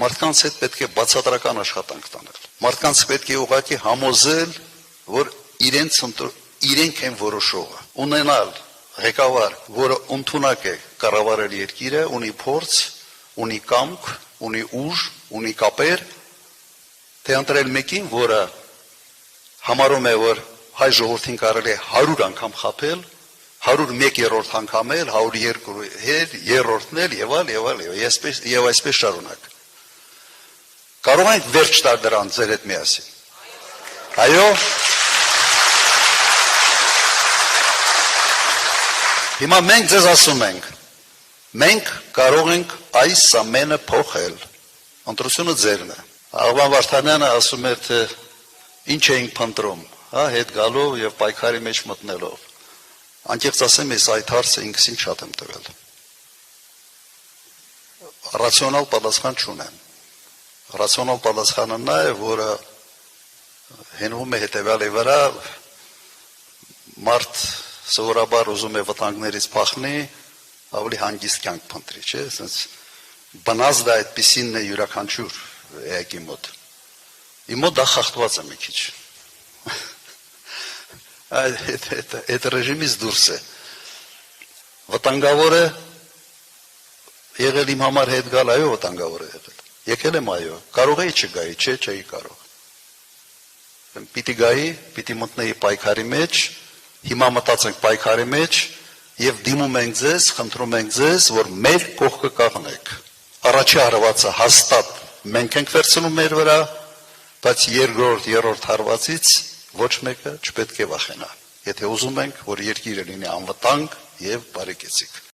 Մարդկանց հետ պետք է բացատրական աշխատանք տանել։ Մարդկանց պետք է ուղղակի համոզել, որ իրենք են որոշողը։ Ունենալ ղեկավար, որը ընդունակ է կառավարել երկիրը, ունի փորձ, ունի կամք, ունի ուժ, ունի կապեր, թե ընտրել մեկին, որը համարում է, որ հայ ժողովրդին կարելի է 100 անգամ խաբել, 101-րդ անգամ էլ, 102-րդն էլ եւ այլ, եւ այսպես շարունակ։ Կարող ենք վերջ տալ դրան ձեր հետ միասին։ Այո։ Հիմա մենք ձեզ ասում ենք, մենք կարող ենք այս ամենը փոխել։ Ընտրությունը ձերն է։ Աղբան Վարդանյանը ասում էր, թե ինչ էինք փնտրում, հետ գալով եւ պայքարի մեջ մտնելով։ Անկեղծ ասեմ, ես այդ հարցը ինքսին շատ եմ տվել։ Ռացիոնալ պատասխան չունեմ։ Ռացիոնալ պատասխանը նա է, որը հենվում է հետևյալի վրա, մարդ սովորաբար ուզում է վտանգներից փախնի, ավելի հանգիստ կյանք փնտրի, չէ՞, ասենց բնազդը այդպիսին է յուրաքանչյուր էակի մոտ։ Իմ մոտ դա խախտված է մի քիչ։ Այդ ռեժիմից դուրս է։ Վտանգավոր է եղել իմ համար հետ գալ, այո, վտանգավոր է եղել։ Եկել եմ, այո, կարող էի չգայի, չէի կարող։ Պիտի գայի, պիտի մտնեի պայքարի մեջ, հիմա մտածենք պայքարի մեջ եւ դիմում ենք ձեզ, խնդրում ենք ձեզ, որ մեր կողքը կանգնեք։ Առաջի հարվածը հաստատ մենք ենք վերցնում մեր վրա, բայց երկրորդ, երրորդ հարվածից ոչ մեկը չպետք է վախենա։ Եթե ուզում ենք, որ երկիրը լինի անվտանգ եւ բարեկեցիկ։